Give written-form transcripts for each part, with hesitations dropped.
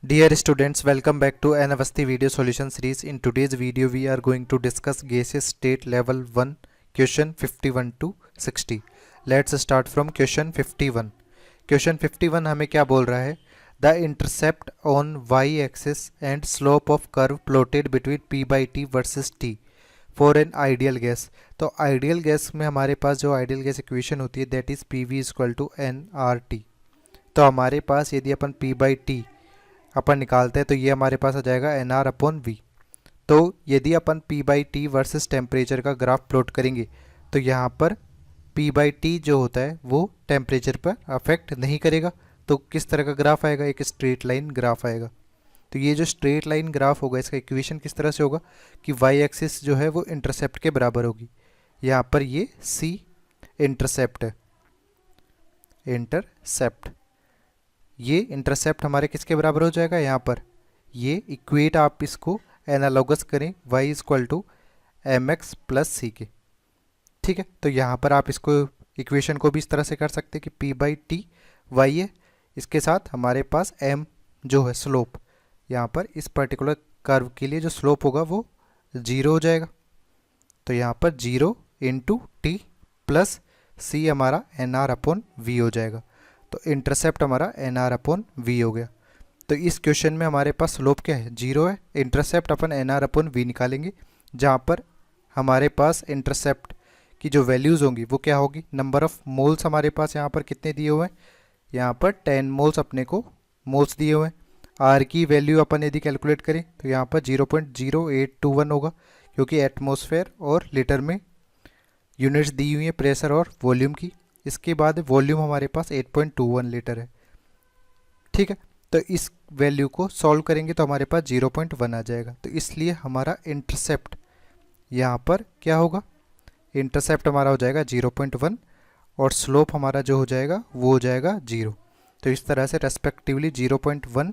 Dear students, welcome back to an Avasti video solution series. In today's video, we are going to discuss gaseous state level 1 question 51 to 60. Let's start from question 51. Question 51 हमें क्या बोल रहा है? The intercept on y-axis and slope of curve plotted between p by t versus t for an ideal gas. तो ideal gas में हमारे पास जो ideal gas equation होती है that is PV equal to nRT. तो हमारे पास यदि अपन p by t अपन निकालते हैं तो ये हमारे पास आ जाएगा एन आर अपॉन वी। तो यदि अपन P by T versus temperature का ग्राफ प्लॉट करेंगे तो यहाँ पर पी बाई टी जो होता है वो टेम्परेचर पर अफेक्ट नहीं करेगा। तो किस तरह का ग्राफ आएगा? एक स्ट्रेट लाइन ग्राफ आएगा। तो ये जो स्ट्रेट लाइन ग्राफ होगा इसका इक्वेशन किस तरह से होगा कि वाई एक्सिस जो है वो इंटरसेप्ट के बराबर होगी। यहाँ पर ये सी इंटरसेप्ट है, इंटरसेप्ट ये इंटरसेप्ट हमारे किसके बराबर हो जाएगा? यहाँ पर ये इक्वेट आप इसको एनालॉगस करें y equal to M X plus C के। ठीक है, तो यहाँ पर आप इसको इक्वेशन को भी इस तरह से कर सकते हैं कि p बाई टी वाई है, इसके साथ हमारे पास m जो है स्लोप, यहाँ पर इस पर्टिकुलर कर्व के लिए जो स्लोप होगा वो 0 हो जाएगा। तो यहाँ पर 0 इंटू टी प्लस सी हमारा एन आर अपॉन वी हो जाएगा। तो इंटरसेप्ट हमारा एन आर अपॉन वी हो गया। तो इस क्वेश्चन में हमारे पास स्लोप क्या है? 0 है। इंटरसेप्ट अपन एन आर अपॉन वी निकालेंगे, जहाँ पर हमारे पास इंटरसेप्ट की जो वैल्यूज़ होंगी वो क्या होगी? नंबर ऑफ मोल्स हमारे पास यहाँ पर कितने दिए हुए हैं? यहाँ पर 10 मोल्स अपने को मोल्स दिए हुए हैं। आर की वैल्यू अपन यदि कैलकुलेट करें तो यहाँ पर 0.0821 होगा, क्योंकि एटमॉस्फेयर और लीटर में यूनिट्स दी हुई हैं प्रेशर और वॉल्यूम की। इसके बाद वॉल्यूम हमारे पास 8.21 लीटर है। ठीक है, तो इस वैल्यू को सॉल्व करेंगे तो हमारे पास 0.1 आ जाएगा। तो इसलिए हमारा इंटरसेप्ट यहाँ पर क्या होगा? इंटरसेप्ट हमारा हो जाएगा 0.1 और स्लोप हमारा जो हो जाएगा वो हो जाएगा 0। तो इस तरह से रेस्पेक्टिवली 0.1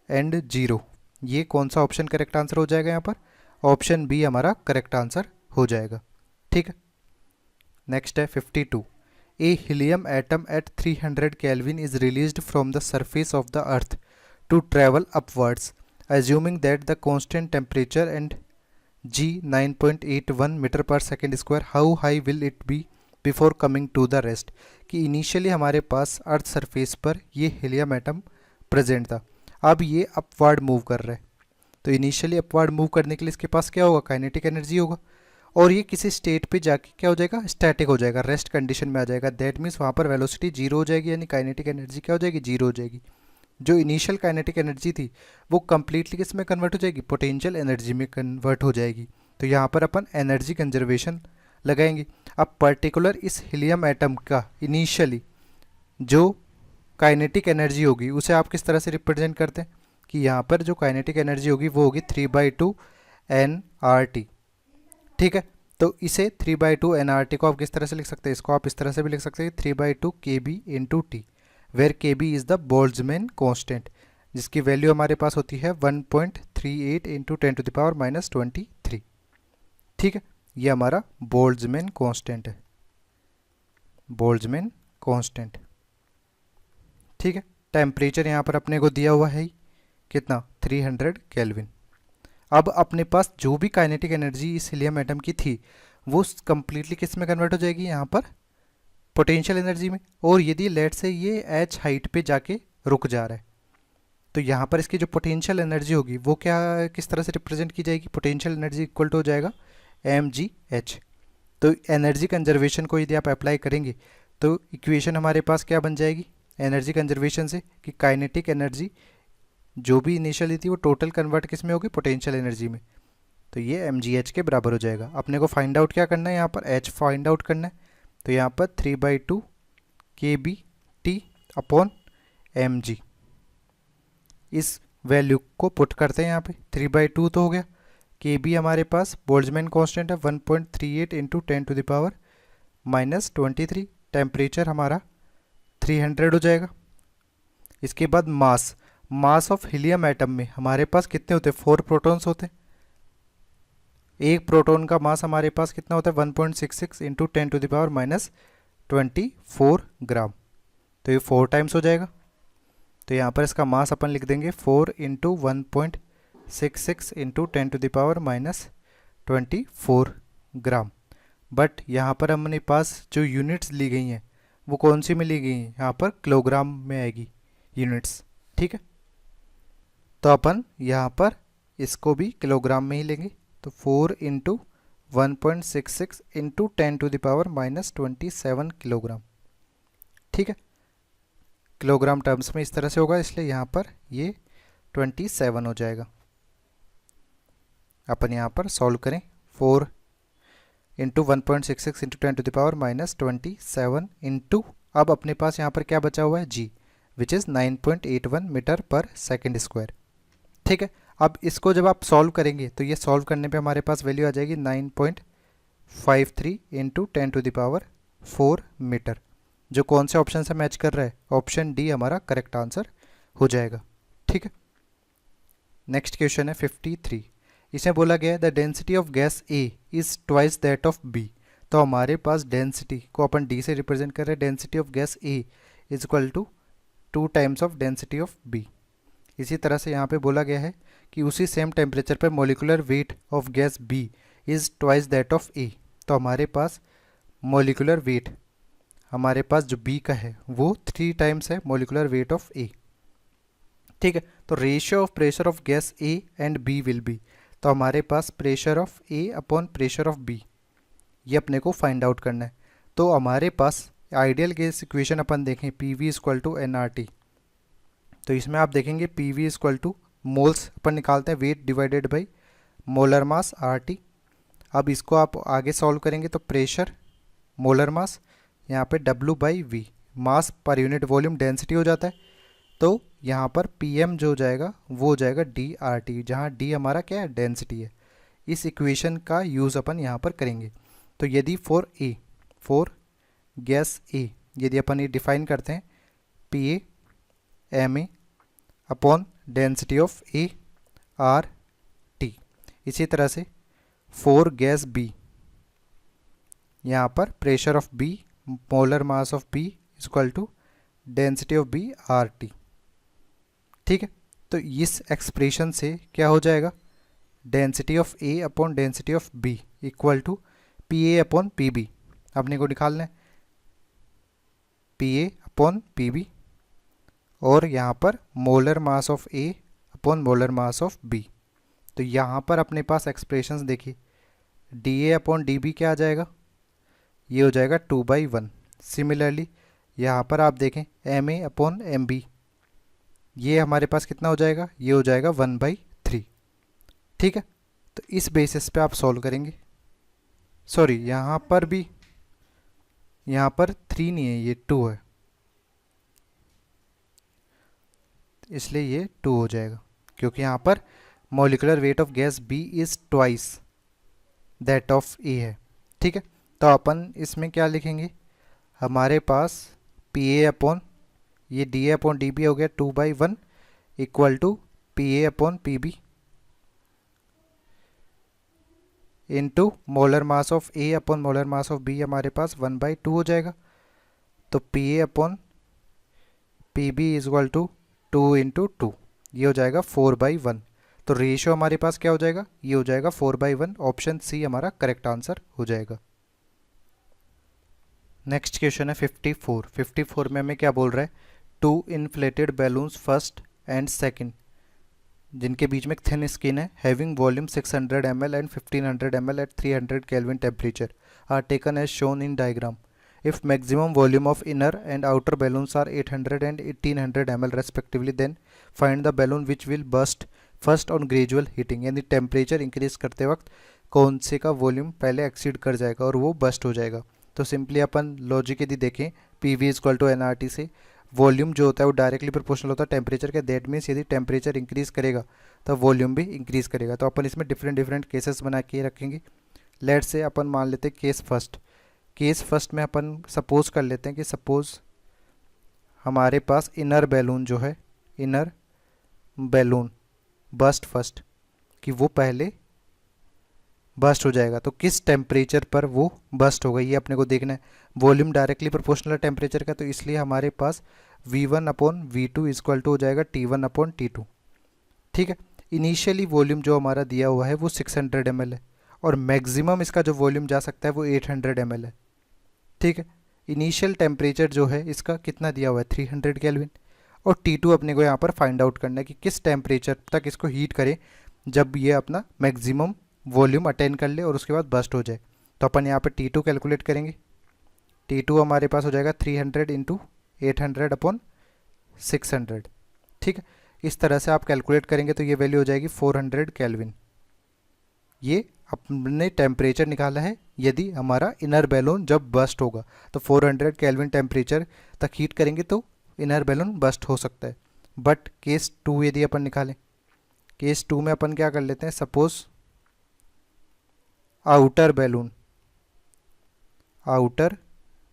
एंड 0, ये कौन सा ऑप्शन करेक्ट आंसर हो जाएगा? यहाँ पर ऑप्शन बी हमारा करेक्ट आंसर हो जाएगा। ठीक है, नेक्स्ट है 52. A helium atom at 300 Kelvin is released from the surface of the earth to travel upwards, assuming that the constant temperature and G 9.81 meter per second square. How high will it be before coming to the rest? कि initially हमारे पास earth surface पर ये helium atom present था, अब ये upward move कर रहा है। तो इनिशियली अपवर्ड मूव करने के लिए इसके पास क्या होगा? काइनेटिक एनर्जी होगा, और ये किसी स्टेट पे जाके क्या हो जाएगा? स्टैटिक हो जाएगा, रेस्ट कंडीशन में आ जाएगा। दैट मीन्स वहाँ पर वेलोसिटी 0 हो जाएगी, यानी काइनेटिक एनर्जी क्या हो जाएगी? 0 हो जाएगी। जो इनिशियल काइनेटिक एनर्जी थी वो कंप्लीटली किस में कन्वर्ट हो जाएगी? पोटेंशियल एनर्जी में कन्वर्ट हो जाएगी। तो यहाँ पर अपन एनर्जी कंजर्वेशन लगाएंगे। अब पर्टिकुलर इस हीलियम एटम का इनिशियली जो काइनेटिक एनर्जी होगी उसे आप किस तरह से रिप्रेजेंट करते हैं कि यहाँ पर जो काइनेटिक एनर्जी होगी वो होगी 3/2 nRT। ठीक है, तो इसे 3/2 nRT को आप किस तरह से लिख सकते हैं? इसको आप इस तरह से भी लिख सकते हैं 3/2 KB into T, where KB is the Boltzmann constant, जिसकी वैल्यू हमारे पास होती है 1.38 इंटू 10⁻23। ठीक है, ये हमारा बोल्ट्जमैन कांस्टेंट है, बोल्ट्जमैन कांस्टेंट। ठीक है, टेम्परेचर यहाँ पर अपने को दिया हुआ है कितना? 300 केल्विन। अब अपने पास जो भी काइनेटिक एनर्जी इस हीलियम एटम की थी वो कंप्लीटली किस में कन्वर्ट हो जाएगी? यहाँ पर पोटेंशियल एनर्जी में। और यदि लेट से ये एच हाइट पे जाके रुक जा रहा है तो यहाँ पर इसकी जो पोटेंशियल एनर्जी होगी वो क्या किस तरह से रिप्रेजेंट की जाएगी? पोटेंशियल एनर्जी इक्वल टू हो जाएगा mgh। तो एनर्जी कंजर्वेशन को यदि आप अप्लाई करेंगे तो इक्वेशन हमारे पास क्या बन जाएगी एनर्जी कंजर्वेशन से कि काइनेटिक एनर्जी जो भी इनिशियली थी वो टोटल कन्वर्ट किस में होगी? पोटेंशियल एनर्जी में। तो ये mgh के बराबर हो जाएगा। अपने को फाइंड आउट क्या करना है? यहाँ पर h फाइंड आउट करना है। तो यहाँ पर 3/2 kBT अपॉन mg, इस वैल्यू को पुट करते हैं यहाँ पे। 3/2 तो हो गया, kB हमारे पास बोल्ट्जमैन कांस्टेंट है 1.38 इंटू 10⁻⁻23। टेम्परेचर हमारा 300 हो जाएगा। इसके बाद मास ऑफ हीलियम एटम में हमारे पास कितने होते हैं? 4 प्रोटॉन्स होते हैं। एक प्रोटॉन का मास हमारे पास कितना होता है? 1.66 इंटू 10⁻⁻24 ग्राम। तो ये 4 टाइम्स हो जाएगा। तो यहाँ पर इसका मास अपन लिख देंगे 4 इंटू 1.66 इंटू 10⁻24 ग्राम। बट यहाँ पर हमने पास जो यूनिट्स ली गई हैं वो कौन सी में ली गई हैं, यहाँ पर किलोग्राम में आएगी यूनिट्स। ठीक है, तो अपन यहाँ पर इसको भी किलोग्राम में ही लेंगे। तो 4 इंटू 1.66 इंटू 10⁻27 किलोग्राम। ठीक है, किलोग्राम टर्म्स में इस तरह से होगा, इसलिए यहाँ पर ये 27 हो जाएगा। अपन यहाँ पर सॉल्व करें। 4 इंटू 1.66 इंटू 10⁻27 इंटू, अब अपने पास यहाँ पर क्या बचा हुआ है, जी, विच इज़ 9.81 मीटर पर सेकेंड स्क्वायर। ठीक है, अब इसको जब आप सॉल्व करेंगे तो ये सॉल्व करने पे हमारे पास वैल्यू आ जाएगी 9.53 इंटू 10⁻4 मीटर, जो कौन से ऑप्शन से मैच कर रहा है, ऑप्शन डी हमारा करेक्ट आंसर हो जाएगा। ठीक है, नेक्स्ट क्वेश्चन है 53। इसे बोला गया है the density of gas A is twice that of B. तो हमारे पास डेंसिटी को अपन डी से रिप्रेजेंट कर रहे हैं, density of gas A is equal to 2 times of density of B. इसी तरह से यहाँ पे बोला गया है कि उसी सेम टेम्परेचर पर molecular weight of gas B is twice that of A. तो हमारे पास मोलिकुलर वेट हमारे पास जो बी का है वो 3 टाइम्स है मोलिकुलर वेट ऑफ ए। ठीक है, तो ratio of pressure of gas A and B will be, तो हमारे पास pressure of A upon pressure of B, ये अपने को फाइंड आउट करना है। तो हमारे पास आइडियल गैस इक्वेशन अपन देखें, P V equal to N R T. तो इसमें आप देखेंगे P V equal to moles अपन निकालते हैं, weight divided by molar mass R T. अब इसको आप आगे सॉल्व करेंगे तो प्रेशर मोलर मास, यहाँ पे W by we, mass per unit volume density हो जाता है। तो यहाँ पर पी एम जो हो जाएगा वो हो जाएगा डी आर टी, जहाँ डी हमारा क्या है, डेंसिटी है। इस इक्वेशन का यूज़ अपन यहाँ पर करेंगे। तो यदि फॉर गैस ए, यदि अपन ये डिफाइन करते हैं P A M A upon density of A R T. इसी तरह से फॉर गैस बी, यहाँ पर pressure of B molar mass of B is equal to density of B R T. ठीक है, तो इस एक्सप्रेशन से क्या हो जाएगा, density of A upon density of B equal to P A upon P B. अपने को निकालना है P A upon P B, और यहाँ पर molar mass of A upon molar mass of B. तो यहाँ पर अपने पास एक्सप्रेशंस देखिए, D A upon D B क्या आ जाएगा, ये हो जाएगा 2/1। सिमिलरली यहाँ पर आप देखें M A upon M B, ये हमारे पास कितना हो जाएगा, ये हो जाएगा 1/3। ठीक है, तो इस बेसिस पे आप सॉल्व करेंगे। सॉरी, यहाँ पर भी, यहाँ पर 3 नहीं है, ये 2 है, इसलिए ये 2 हो जाएगा, क्योंकि यहाँ पर molecular weight of gas B is twice that of A है। ठीक है, तो अपन इसमें क्या लिखेंगे, हमारे पास पी ए अपॉन ये D A upon D B हो गया 2/1 equal to P A upon P B into molar mass of A upon molar mass of B, हमारे पास 1/2 हो जाएगा। तो P A upon P B is equal to 2 into 2, ये हो जाएगा 4/1। तो रेशियो हमारे पास क्या हो जाएगा, ये हो जाएगा 4/1। ऑप्शन सी हमारा करेक्ट आंसर हो जाएगा। नेक्स्ट क्वेश्चन है 54। 54 में हमें क्या बोल रहा है, 2 inflated balloons first and second, जिनके बीच में एक थिन स्किन है, having volume 600 ml and 1500 ml at 300 kelvin temperature are taken as shown in diagram. If maximum volume of inner and outer balloons are 800 and 1800 ml respectively, then find the balloon which will burst first on gradual heating। यानी temperature increase करते वक्त कौन से का volume पहले exceed कर जाएगा और वो बस्ट हो जाएगा। तो सिंपली अपन लॉजिक यदि देखें P V equal to N R T से, वॉल्यूम जो होता है वो डायरेक्टली प्रोपोर्शनल होता है टेम्परेचर के। दैट मीन्स यदि टेम्परेचर इंक्रीज करेगा तो वॉल्यूम भी इंक्रीज करेगा। तो अपन इसमें डिफरेंट केसेस बना के रखेंगे। लेट से अपन मान लेते हैं केस फर्स्ट में अपन सपोज कर लेते हैं कि सपोज हमारे पास इनर बैलून जो है, इनर बैलून बस्ट फर्स्ट, कि वो पहले बस्ट हो जाएगा। तो किस टेम्परेचर पर वो बस्ट होगा ये अपने को देखना है। वॉल्यूम डायरेक्टली प्रोपोर्शनल टेम्परेचर का, तो इसलिए हमारे पास V1 upon V2 equal to हो जाएगा T1 अपॉन T2। ठीक है, इनिशियली वॉल्यूम जो हमारा दिया हुआ है वो 600 ml है और मैक्सिमम इसका जो वॉल्यूम जा सकता है वो 800 ml है। ठीक है, इनिशियल टेम्परेचर जो है इसका कितना दिया हुआ है 300 केल्विन, और T2 अपने को यहाँ पर फाइंड आउट करना है कि किस टेम्परेचर तक इसको हीट करें जब ये अपना मैक्सिमम वॉल्यूम अटेन कर ले और उसके बाद बस्ट हो जाए। तो अपन यहाँ पर T2 कैलकुलेट करेंगे। T2 हमारे पास हो जाएगा 300 इंटू 800 अपॉन 600। ठीक है, इस तरह से आप कैलकुलेट करेंगे तो ये वैल्यू हो जाएगी 400 केल्विन। ये अपने टेम्परेचर निकाला है यदि हमारा इनर बैलून जब बस्ट होगा, तो 400 केल्विन टेम्परेचर तक हीट करेंगे तो इनर बैलून बस्ट हो सकता है। बट केस 2 यदि अपन निकालें, केस 2 में अपन क्या कर लेते हैं, suppose outer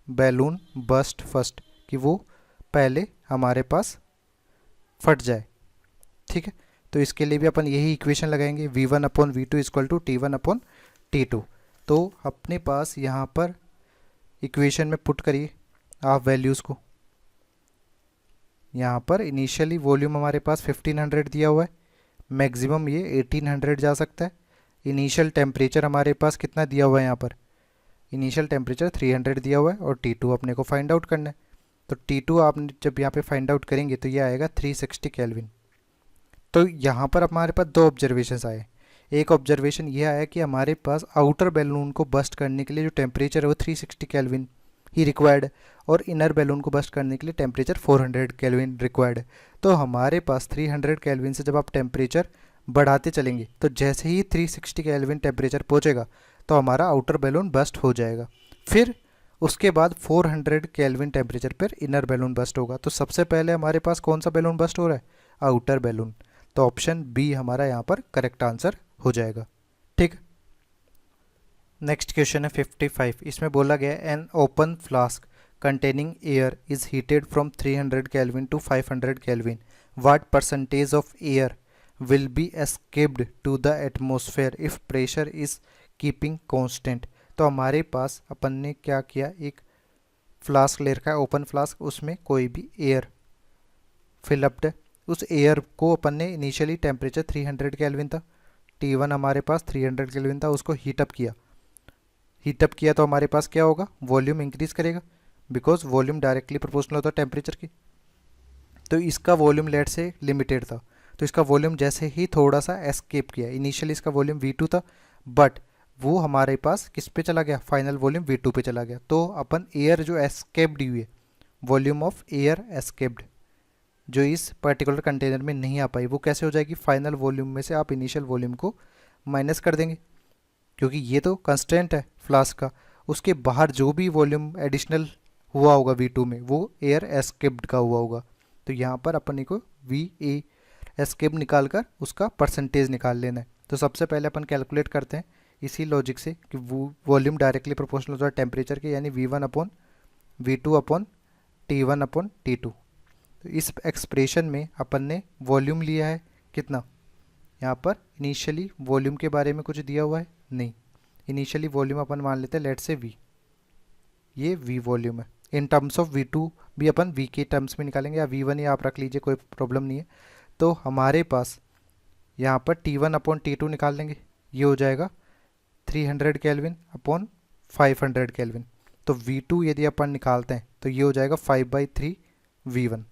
balloon burst first, कि वो पहले हमारे पास फट जाए। ठीक है, तो इसके लिए भी अपन यही इक्वेशन लगाएंगे, V1 upon V2 equal to T1 upon T2। तो अपने पास यहाँ पर इक्वेशन में पुट करिए आप वैल्यूज़ को। यहाँ पर इनिशियली वॉल्यूम हमारे पास 1500 दिया हुआ है, मैक्सिमम ये 1800 जा सकता है। इनिशियल टेम्परेचर हमारे पास कितना दिया हुआ है, यहाँ पर इनिशियल टेम्परेचर 300 दिया हुआ है और T2 अपने को फाइंड आउट करना है। तो T2 आप जब यहाँ पे फाइंड आउट करेंगे तो ये आएगा 360 केल्विन। तो यहाँ पर हमारे पास दो ऑब्जर्वेशंस आए। एक ऑब्जर्वेशन ये आया कि हमारे पास आउटर बैलून को बस्ट करने के लिए जो टेम्परेचर है वो 360 केल्विन ही रिक्वायर्ड है और इनर बैलून को बस्ट करने के लिए टेम्परेचर 400 केल्विन रिक्वायर्ड है। तो हमारे पास 300 केल्विन से जब आप टेम्परेचर बढ़ाते चलेंगे तो जैसे ही 360 केल्विन टेम्परेचर पहुँचेगा तो हमारा आउटर बैलून बस्ट हो जाएगा। फिर उसके बाद 400 केल्विन टेम्परेचर पर इनर बैलून बस्ट होगा। तो सबसे पहले हमारे पास कौन सा बैलून बस्ट हो रहा है, आउटर बैलून। तो ऑप्शन बी हमारा यहाँ पर करेक्ट आंसर हो जाएगा। ठीक, नेक्स्ट क्वेश्चन है 55। इसमें बोला गया an open flask containing air is heated from 300 kelvin to 500 kelvin, what percentage of air will be escaped to the atmosphere if pressure is keeping constant. तो हमारे पास अपन ने क्या किया, एक फ्लास्क ले रखा है ओपन फ्लास्क, उसमें कोई भी एयर फिलअप्ड है। उस एयर को अपन ने इनिशियली टेम्परेचर 300 केल्विन था, T1 हमारे पास 300 केल्विन था, उसको हीटअप किया तो हमारे पास क्या होगा, वॉल्यूम इंक्रीज करेगा बिकॉज वॉल्यूम डायरेक्टली प्रोपोर्शनल होता है टेम्परेचर की। तो इसका वॉल्यूम लेट से लिमिटेड था, तो इसका वॉल्यूम जैसे ही थोड़ा सा एस्केप किया, इनिशियली इसका वॉल्यूम V2 था बट वो हमारे पास किस पे चला गया, फाइनल वॉल्यूम V2 पे चला गया। तो अपन एयर जो एस्केप्ड हुई है, वॉल्यूम ऑफ एयर एस्केप्ड जो इस पर्टिकुलर कंटेनर में नहीं आ पाई, वो कैसे हो जाएगी, फाइनल वॉल्यूम में से आप इनिशियल वॉल्यूम को माइनस कर देंगे क्योंकि ये तो कंस्टेंट है फ्लास्क का। उसके बाहर जो भी वॉल्यूम एडिशनल हुआ होगा V2 में वो एयर एस्केप्ड का हुआ होगा। तो यहाँ पर अपन को VA एस्केप निकाल कर उसका परसेंटेज निकाल लेना है। तो सबसे पहले अपन कैलकुलेट करते हैं इसी लॉजिक से कि वो वॉल्यूम डायरेक्टली प्रोपोर्शनल होता है टेम्परेचर के, यानी V1 upon V2 upon T1 upon T2। तो इस एक्सप्रेशन में अपन ने वॉल्यूम लिया है कितना, यहाँ पर इनिशियली वॉल्यूम के बारे में कुछ दिया हुआ है नहीं, इनिशियली वॉल्यूम अपन मान लेते हैं लेट से V, ये V वॉल्यूम है। इन टर्म्स ऑफ V2 भी अपन V के टर्म्स में निकालेंगे, या V1 या आप रख लीजिए, कोई प्रॉब्लम नहीं है। तो हमारे पास यहाँ पर T1 अपॉन T2 निकाल लेंगे, ये हो जाएगा 300 केल्विन अपॉन 500 केल्विन। तो V2 यदि अपन निकालते हैं तो ये हो जाएगा 5/3 V1,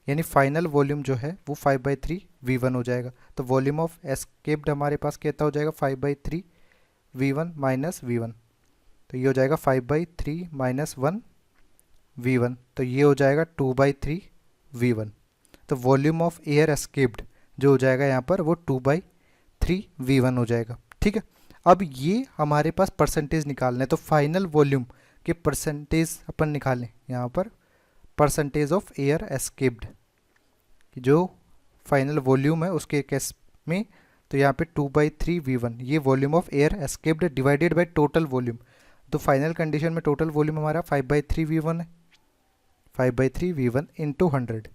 यानी फाइनल वॉल्यूम जो है वो 5/3 V1 हो जाएगा। तो वॉल्यूम ऑफ एस्केप्ड हमारे पास कितना हो जाएगा, 5/3 V1 माइनस V1। तो ये हो जाएगा 5/3 माइनस 1 V1, तो ये हो जाएगा 2/3 V1। तो वॉल्यूम ऑफ एयर एस्केप्ड जो हो जाएगा यहाँ पर वो 2/3 V1 हो जाएगा। ठीक है, अब ये हमारे पास परसेंटेज निकालना है, तो फाइनल वॉल्यूम के परसेंटेज अपन निकालें। यहाँ पर परसेंटेज ऑफ एयर एस्केप्ड जो फाइनल वॉल्यूम है उसके केस में, तो यहाँ पे 2/3 V1 ये volume of air escaped divided by total volume. तो फाइनल कंडीशन में टोटल वॉल्यूम हमारा 5/3 V1 है, 5/3 V1 इंटू 100।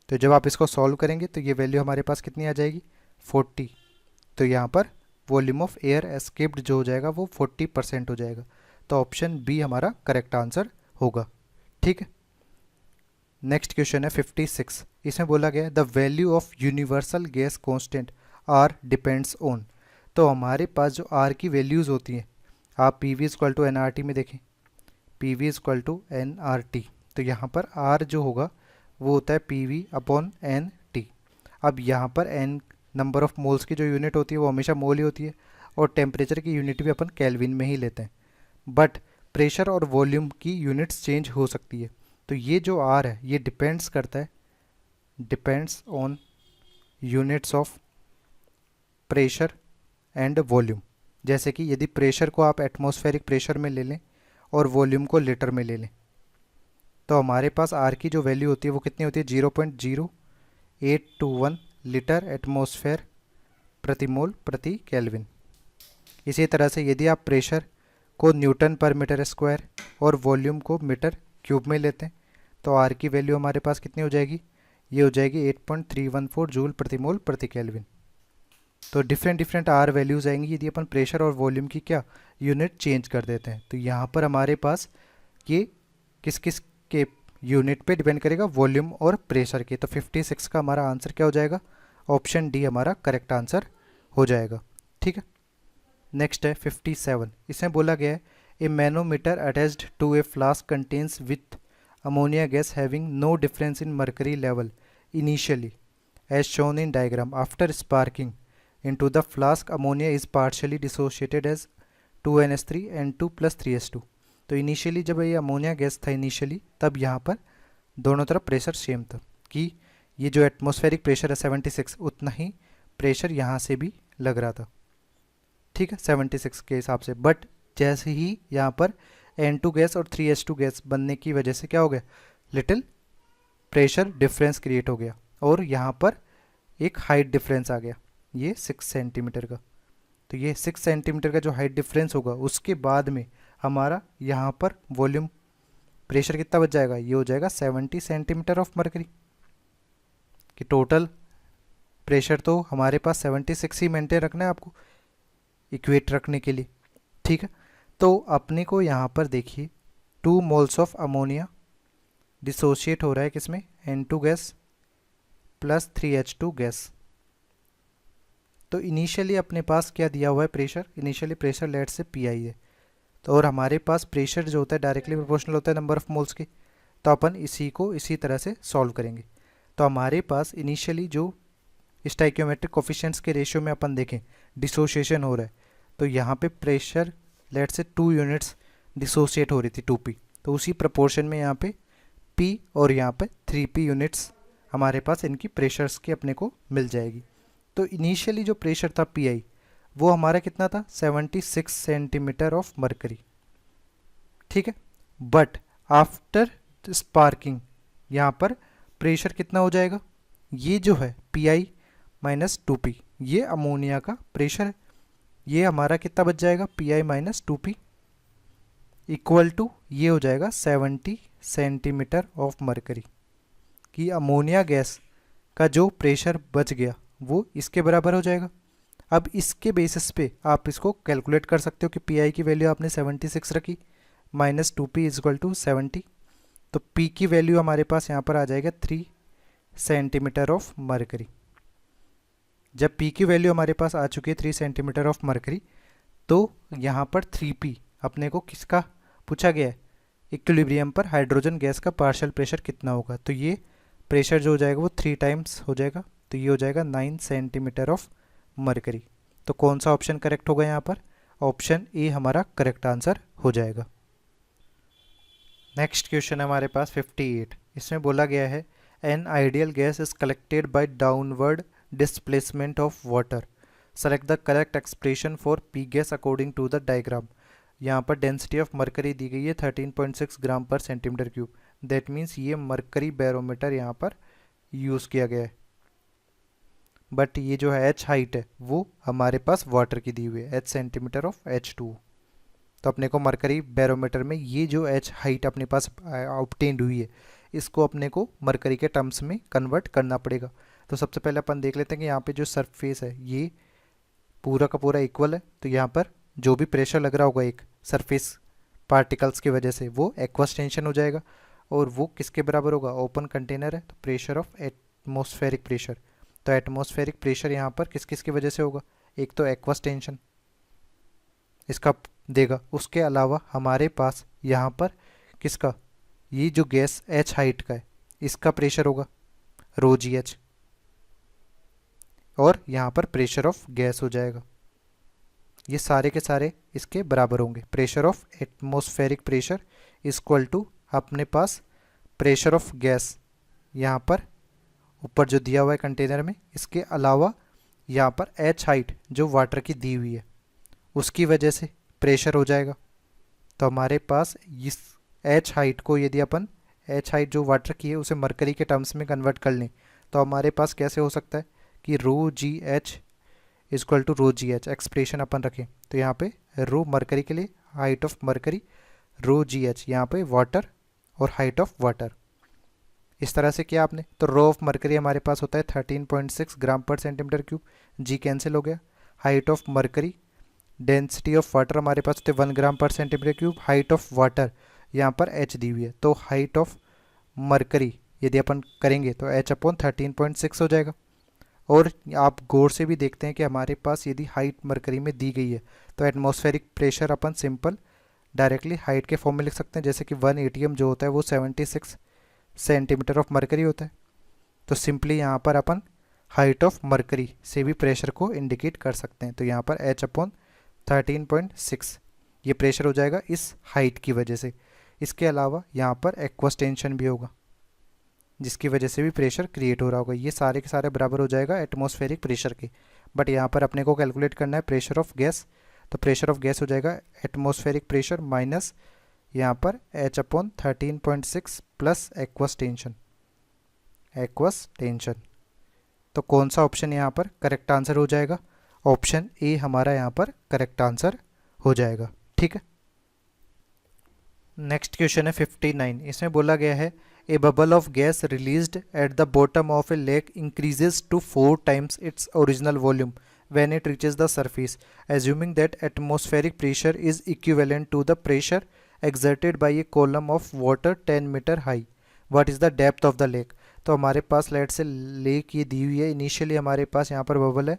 तो जब आप इसको सॉल्व करेंगे तो ये वैल्यू हमारे पास कितनी आ जाएगी, 40। तो यहाँ पर वॉल्यूम ऑफ एयर एस्केप्ड जो हो जाएगा वो 40% हो जाएगा। तो ऑप्शन बी हमारा करेक्ट आंसर होगा। ठीक है, नेक्स्ट क्वेश्चन है 56। इसमें बोला गया है the value of universal gas constant R depends on. तो हमारे पास जो आर की वैल्यूज़ होती हैं, आप P V equal to N R T में देखें, P V equal to N R T, तो यहाँ पर आर जो होगा वो होता है P V upon N T. अब यहाँ पर एन नंबर ऑफ मोल्स की जो यूनिट होती है वो हमेशा मोल ही होती है, और टेम्परेचर की यूनिट भी अपन केल्विन में ही लेते हैं, बट प्रेशर और वॉल्यूम की यूनिट्स चेंज हो सकती है। तो ये जो आर है ये डिपेंड्स करता है, depends on units of pressure and volume. जैसे कि यदि प्रेशर को आप एटमॉस्फेरिक प्रेशर में ले लें और वॉल्यूम को लीटर में ले लें, तो हमारे पास आर की जो वैल्यू होती है वो कितनी होती है, 0.0821 लीटर एटमॉस्फेयर प्रति मोल प्रति केल्विन। इसी तरह से यदि आप प्रेशर को न्यूटन पर मीटर स्क्वायर और वॉल्यूम को मीटर क्यूब में लेते हैं, तो आर की वैल्यू हमारे पास कितनी हो जाएगी, ये हो जाएगी 8.314 जूल प्रति मोल प्रति केल्विन। तो डिफरेंट आर वैल्यूज़ आएंगी यदि अपन प्रेशर और वॉल्यूम की क्या यूनिट चेंज कर देते हैं। तो यहाँ पर हमारे पास ये किस किस के यूनिट पे डिपेंड करेगा, वॉल्यूम और प्रेशर के। तो 56 का हमारा आंसर क्या हो जाएगा, ऑप्शन डी हमारा करेक्ट आंसर हो जाएगा। ठीक है, नेक्स्ट है 57। इसमें बोला गया है a manometer attached to a flask contains with ammonia gas having no difference in mercury level initially as shown in diagram after sparking into the flask ammonia is partially dissociated as 2NH3 N2 plus 3H2। तो initially जब ये ammonia gas था initially, तब यहाँ पर दोनों तरफ pressure same था, कि ये जो एटमॉस्फेरिक प्रेशर है 76, उतना ही प्रेशर यहाँ से भी लग रहा था। ठीक है, 76 के हिसाब से। बट जैसे ही यहाँ पर N2 गैस और 3H2 गैस बनने की वजह से क्या हो गया, लिटिल प्रेशर डिफरेंस क्रिएट हो गया, और यहाँ पर एक हाइट डिफरेंस आ गया, ये 6 सेंटीमीटर का। तो ये 6 सेंटीमीटर का जो हाइट डिफरेंस होगा, उसके बाद में हमारा यहाँ पर वॉल्यूम प्रेशर कितना बच जाएगा, ये हो जाएगा 70 सेंटीमीटर ऑफ मरकरी। कि टोटल प्रेशर तो हमारे पास 76 ही मेंटेन रखना है आपको इक्वेट रखने के लिए। ठीक है, तो अपने को यहाँ पर देखिए 2 मोल्स ऑफ अमोनिया डिसोशिएट हो रहा है किसमें, N2 gas plus 3H2 gas. तो इनिशियली अपने पास क्या दिया हुआ है प्रेशर, इनिशियली प्रेशर लेट से पी आई है, तो और हमारे पास प्रेशर जो होता है डायरेक्टली प्रोपोर्शनल होता है नंबर ऑफ मोल्स के। तो अपन इसी को इसी तरह से सॉल्व करेंगे। तो हमारे पास इनिशियली जो स्टाइक्योमेट्रिक कोफिशिएंट्स के रेशियो में अपन देखें डिसोसिएशन हो रहा है, तो यहाँ पे प्रेशर लेट से 2 यूनिट्स डिसोसिएट हो रही थी 2p, तो उसी प्रपोर्शन में यहाँ पे p और यहाँ पे 3p यूनिट्स हमारे पास इनकी प्रेशर्स की अपने को मिल जाएगी। तो इनिशियली जो प्रेशर था पी आई वो हमारा कितना था, 76 सेंटीमीटर ऑफ मरकरी। ठीक है, बट आफ्टर स्पार्किंग यहाँ पर प्रेशर कितना हो जाएगा, ये जो है पी आई माइनस 2p, ये अमोनिया का प्रेशर है, ये हमारा कितना बच जाएगा, P I minus 2p equal to ये हो जाएगा 70 सेंटीमीटर ऑफ मरकरी। कि अमोनिया गैस का जो प्रेशर बच गया वो इसके बराबर हो जाएगा। अब इसके बेसिस पे आप इसको कैलकुलेट कर सकते हो कि पी आई की वैल्यू आपने 76 रखी, minus 2p is equal to 70, तो p की वैल्यू हमारे पास यहाँ पर आ जाएगा 3 सेंटीमीटर ऑफ मरकरी। जब p की वैल्यू हमारे पास आ चुकी है 3 सेंटीमीटर ऑफ मरकरी, तो यहाँ पर 3p अपने को किसका पूछा गया है, इक्विलिब्रियम पर हाइड्रोजन गैस का पार्शियल प्रेशर कितना होगा। तो ये प्रेशर जो हो जाएगा वो 3 टाइम्स हो जाएगा, तो ये हो जाएगा 9 सेंटीमीटर ऑफ मरकरी। तो कौन सा ऑप्शन करेक्ट होगा यहाँ पर, ऑप्शन ए हमारा करेक्ट आंसर हो जाएगा। नेक्स्ट क्वेश्चन है हमारे पास 58। इसमें बोला गया है an ideal gas is collected by downward displacement of water, select the correct expression for P gas according to the diagram. यहाँ पर डेंसिटी ऑफ मरकरी दी गई है 13.6 ग्राम पर सेंटीमीटर क्यूब, दैट मीन्स ये मरकरी बैरोमीटर यहाँ पर यूज़ किया गया है। बट ये जो है एच हाइट है वो हमारे पास वाटर की दी हुई है, एच सेंटीमीटर ऑफ H2। तो अपने को मरकरी बैरोमीटर में ये जो एच हाइट अपने पास ऑब्टेन्ड हुई है, इसको अपने को मरकरी के टर्म्स में कन्वर्ट करना पड़ेगा। तो सबसे पहले अपन देख लेते हैं कि यहाँ पे जो सरफेस है ये पूरा का पूरा इक्वल है, तो यहाँ पर जो भी प्रेशर लग रहा होगा एक सरफेस पार्टिकल्स की वजह से वो एक्वस टेंशन हो जाएगा, और वो किसके बराबर होगा, ओपन कंटेनर है तो प्रेशर ऑफ एटमॉस्फेरिक प्रेशर। तो एटमॉस्फेरिक प्रेशर यहाँ पर किस किस की वजह से होगा, एक तो एक्वस टेंशन इसका देगा, उसके अलावा हमारे पास यहाँ पर किसका, ये जो गैस एच हाइट का है इसका प्रेशर होगा रो जी एच, और यहाँ पर प्रेशर ऑफ गैस हो जाएगा। ये सारे के सारे इसके बराबर होंगे। Pressure of atmospheric pressure equal to अपने पास प्रेशर ऑफ गैस यहाँ पर ऊपर जो दिया हुआ है कंटेनर में, इसके अलावा यहाँ पर एच हाइट जो वाटर की दी हुई है उसकी वजह से प्रेशर हो जाएगा। तो हमारे पास इस एच हाइट को यदि अपन एच हाइट जो वाटर की है उसे मरकरी के टर्म्स में कन्वर्ट कर लें तो हमारे पास कैसे हो सकता है कि rho G H equal to rho G H expression अपन रखें तो यहाँ पे रो मरकरी के लिए height of mercury, rho G H यहाँ पे वाटर और हाइट ऑफ वाटर। इस तरह से किया आपने तो रो ऑफ मरकरी हमारे पास होता है 13.6 ग्राम पर सेंटीमीटर क्यूब, जी कैंसिल हो गया। Height of mercury, density of water हमारे पास होते हैं 1 ग्राम पर centimetre cube, height of water यहाँ पर एच दी हुई है तो हाइट ऑफ मरकरी यदि अपन करेंगे तो एच अपॉन 13.6 हो जाएगा। और आप गौर से भी देखते हैं कि हमारे पास यदि हाइट मरकरी में दी गई है तो एटमॉस्फेरिक प्रेशर अपन सिंपल डायरेक्टली हाइट के फॉर्म में लिख सकते हैं, जैसे कि 1 एटीएम जो होता है वो 76 सेंटीमीटर ऑफ मरकरी होता है। तो सिंपली यहाँ पर अपन हाइट ऑफ मरकरी से भी प्रेशर को इंडिकेट कर सकते हैं। तो यहाँ पर एच अपॉन 13.6 ये प्रेशर हो जाएगा इस हाइट की वजह से। इसके अलावा यहाँ पर एक्वस टेंशन भी होगा जिसकी वजह से भी प्रेशर क्रिएट हो रहा होगा। ये सारे के सारे बराबर हो जाएगा एटमॉस्फेरिक प्रेशर के। बट यहाँ पर अपने को कैलकुलेट करना है प्रेशर ऑफ गैस, तो प्रेशर ऑफ गैस हो जाएगा एटमॉस्फेरिक प्रेशर माइनस यहाँ पर H upon 13.6 plus aqueous tension, aqueous tension. तो कौन सा ऑप्शन यहाँ पर करेक्ट आंसर हो जाएगा, ऑप्शन ए हमारा यहाँ पर करेक्ट आंसर हो जाएगा। ठीक है, नेक्स्ट क्वेश्चन है 59। इसमें बोला गया है a bubble of gas released at the bottom of a lake increases to 4 times its original volume when it reaches the surface, assuming that atmospheric pressure is equivalent to the pressure exerted by a column of water 10 meter high. What is the depth of the lake? तो हमारे पास late से lake ये दी हुई है, initially हमारे पास यहाँ पर बबल है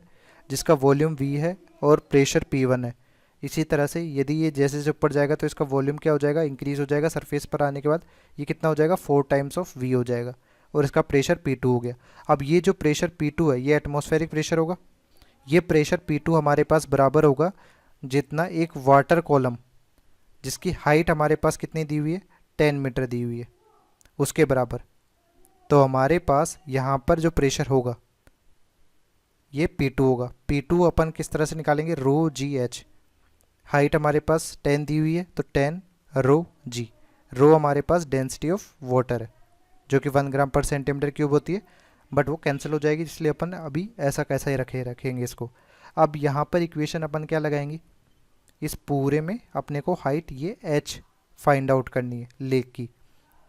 जिसका वॉल्यूम v है और प्रेशर p1 है। इसी तरह से यदि ये जैसे जैसे ऊपर जाएगा तो इसका वॉल्यूम क्या हो जाएगा, इंक्रीज हो जाएगा। सरफेस पर आने के बाद ये कितना हो जाएगा, 4 times ऑफ v हो जाएगा और इसका प्रेशर P2 हो गया। अब ये जो प्रेशर P2 है ये एटमॉस्फेरिक प्रेशर होगा। ये प्रेशर P2 हमारे पास बराबर होगा जितना एक वाटर कॉलम जिसकी हाइट हमारे पास कितनी दी हुई है, 10 मीटर दी हुई है, उसके बराबर। तो हमारे पास यहाँ पर जो प्रेशर होगा ये P2 होगा। P2 अपन किस तरह से निकालेंगे, रो जी एच, हाइट हमारे पास 10 दी हुई है तो 10 रो जी, रो हमारे पास डेंसिटी ऑफ वाटर है जो कि 1 ग्राम पर सेंटीमीटर क्यूब होती है, बट वो कैंसिल हो जाएगी इसलिए अपन अभी ऐसा कैसा ही रखेंगे इसको। अब यहाँ पर इक्वेशन अपन क्या लगाएंगे, इस पूरे में अपने को हाइट ये एच फाइंड आउट करनी है लेक की।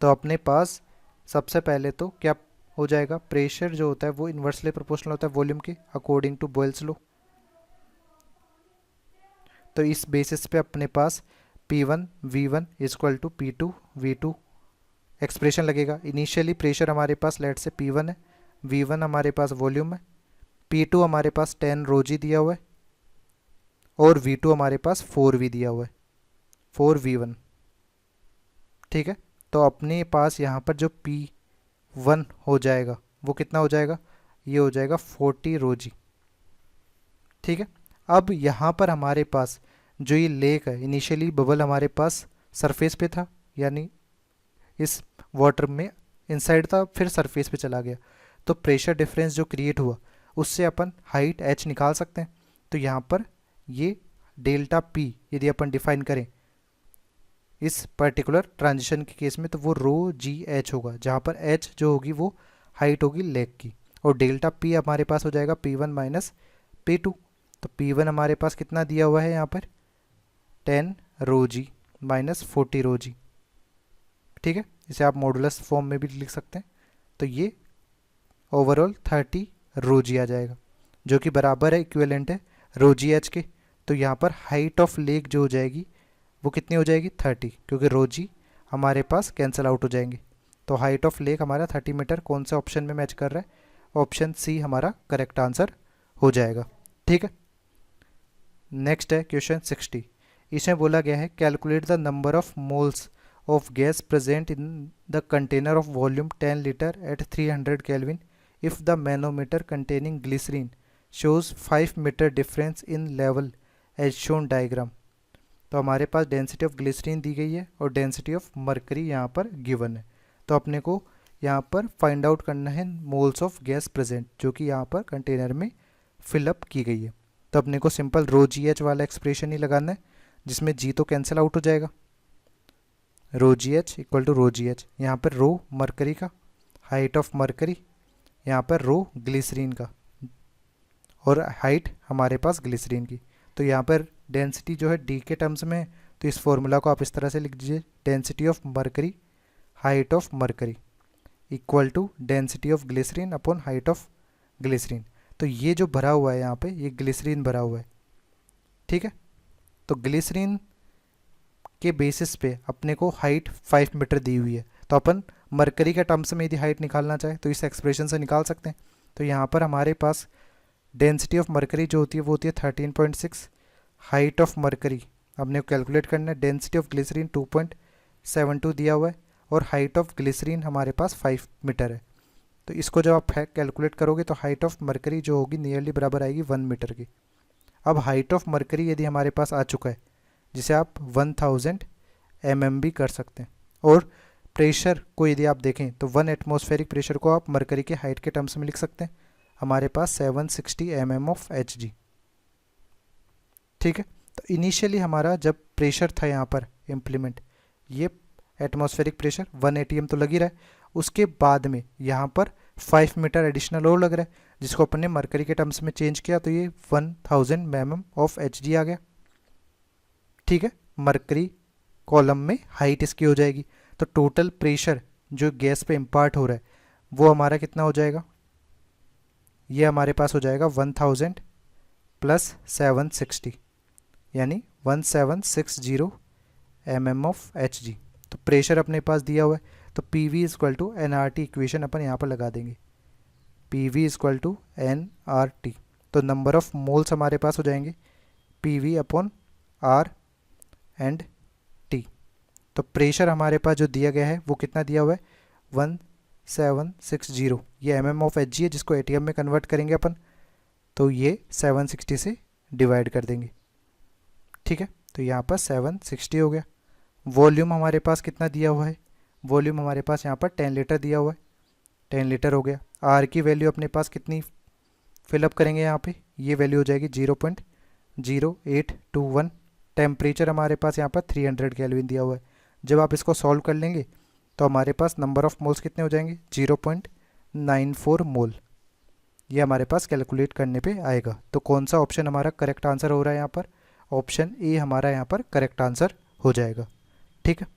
तो अपने पास सबसे पहले तो क्या हो जाएगा, प्रेशर जो होता है वो इन्वर्सली प्रोपोर्शनल होता है वॉल्यूम के अकॉर्डिंग टू बॉयल्स लॉ। तो इस बेसिस पे अपने पास P1 V1 equal to P2 V2 expression लगेगा। इनिशियली प्रेशर हमारे पास लेट से P1 है, V1 हमारे पास वॉल्यूम है, P2 हमारे पास 10 रो जी दिया हुआ है और V2 हमारे पास 4V दिया हुआ है, 4V1। ठीक है, तो अपने पास यहाँ पर जो P1 हो जाएगा वो कितना हो जाएगा, ये हो जाएगा 40 रो जी। ठीक है, अब यहाँ पर हमारे पास जो ये लेक है, इनिशियली बबल हमारे पास सरफेस पे था यानी इस वाटर में इनसाइड था, फिर सरफेस पे चला गया, तो प्रेशर डिफरेंस जो क्रिएट हुआ उससे अपन हाइट h निकाल सकते हैं। तो यहाँ पर ये डेल्टा p यदि अपन डिफाइन करें इस पर्टिकुलर ट्रांजिशन के केस में तो वो रो जी एच होगा, जहाँ पर h जो होगी वो हाइट होगी लेक की, और डेल्टा p हमारे पास हो जाएगा P1 माइनस P2। तो P1 हमारे पास कितना दिया हुआ है यहाँ पर 10 रो जी माइनस 40 रो जी। ठीक है, इसे आप मॉडुलस फॉर्म में भी लिख सकते हैं। तो ये ओवरऑल 30 रो जी आ जाएगा जो कि बराबर है, इक्विवेलेंट है रो जी एच के। तो यहाँ पर हाइट ऑफ लेक जो हो जाएगी वो कितनी हो जाएगी 30, क्योंकि रो जी हमारे पास कैंसिल आउट हो जाएंगे। तो हाइट ऑफ लेक हमारा 30 मीटर कौन से ऑप्शन में मैच कर रहा है? ऑप्शन सी हमारा करेक्ट आंसर हो जाएगा। ठीक है, नेक्स्ट है क्वेश्चन 60। इसमें बोला गया है calculate the number of moles of gas present in the container of volume 10 litre at 300 kelvin if the manometer containing glycerine shows 5 metre difference in level as shown diagram. तो हमारे पास density of glycerine दी गई है और density of mercury यहाँ पर given है। तो अपने को यहाँ पर फाइंड आउट करना है मोल्स ऑफ गैस प्रेजेंट जो कि यहाँ पर कंटेनर में फिलअप की गई है। तो अपने को सिंपल रो जी एच वाला एक्सप्रेशन ही लगाना है जिसमें जी तो कैंसिल आउट हो जाएगा, rho G H equal to rho G H, यहाँ पर रो मरकरी का, हाइट ऑफ मरकरी, यहाँ पर रो ग्लिसरीन का और हाइट हमारे पास ग्लिसरीन की। तो यहाँ पर डेंसिटी जो है डी के टर्म्स में है, तो इस फॉर्मूला को आप इस तरह से लिख दीजिए, density of mercury height of mercury equal to density of glycerine upon height of glycerine. तो ये जो भरा हुआ है यहाँ पे ये ग्लिसरीन भरा हुआ है। ठीक है, तो ग्लिसरीन के बेसिस पे अपने को हाइट 5 मीटर दी हुई है। तो अपन मरकरी के टर्म्स में यदि हाइट निकालना चाहे तो इस एक्सप्रेशन से निकाल सकते हैं। तो यहाँ पर हमारे पास डेंसिटी ऑफ मरकरी जो होती है वो होती है 13.6, हाइट ऑफ मरकरी अपने को कैलकुलेट करना है, डेंसिटी ऑफ ग्लिसरीन 2.72 दिया हुआ है और हाइट ऑफ ग्लिसरीन हमारे पास 5 मीटर है। तो इसको जब आप कैलकुलेट करोगे तो हाइट ऑफ मरकरी जो होगी नियरली बराबर आएगी 1 मीटर की। अब हाइट ऑफ मरकरी यदि हमारे पास आ चुका है जिसे आप 1000 mm भी कर सकते हैं, और प्रेशर को यदि आप देखें तो 1 एटमॉस्फेरिक प्रेशर को आप मरकरी के हाइट के टर्म्स में लिख सकते हैं, हमारे पास 760 mm ऑफ Hg। ठीक है, तो इनिशियली हमारा जब प्रेशर था यहाँ पर इम्प्लीमेंट, ये एटमॉस्फेरिक प्रेशर 1 atm तो लग ही रहा है, उसके बाद में यहाँ पर 5 मीटर एडिशनल और लग रहा है जिसको अपन ने मरकरी के टर्म्स में चेंज किया तो ये 1000 mm ऑफ Hg आ गया। ठीक है, मरकरी कॉलम में हाइट इसकी हो जाएगी, तो टोटल प्रेशर जो गैस पे इम्पार्ट हो रहा है वो हमारा कितना हो जाएगा, ये हमारे पास हो जाएगा 1000 प्लस 760 यानी 1760 mm ऑफ Hg। तो प्रेशर अपने पास दिया हुआ है, तो P V equal to N R T equation अपन यहाँ पर लगा देंगे, P V equal to N R T. तो नंबर ऑफ मोल्स हमारे पास हो जाएंगे P V upon R and T. तो प्रेशर हमारे पास जो दिया गया है वो कितना दिया हुआ है 1760, ये M M of H G है जिसको ए टी एम में कन्वर्ट करेंगे अपन, तो ये 760 से डिवाइड कर देंगे। ठीक है, तो यहाँ पर 760 हो गया। वॉल्यूम हमारे पास कितना दिया हुआ है, वॉल्यूम हमारे पास यहाँ पर 10 लीटर दिया हुआ है, 10 लीटर हो गया। आर की वैल्यू अपने पास कितनी फिलअप करेंगे यहाँ पे, ये वैल्यू हो जाएगी 0.0821। टेम्परेचर हमारे पास यहाँ पर 300 केल्विन दिया हुआ है। जब आप इसको सॉल्व कर लेंगे तो हमारे पास नंबर ऑफ मोल्स कितने हो जाएंगे 0.94 मोल, ये हमारे पास कैलकुलेट करने पे आएगा। तो कौन सा ऑप्शन हमारा करेक्ट आंसर हो रहा है यहाँ पर, ऑप्शन ए हमारा यहाँ पर करेक्ट आंसर हो जाएगा। ठीक है।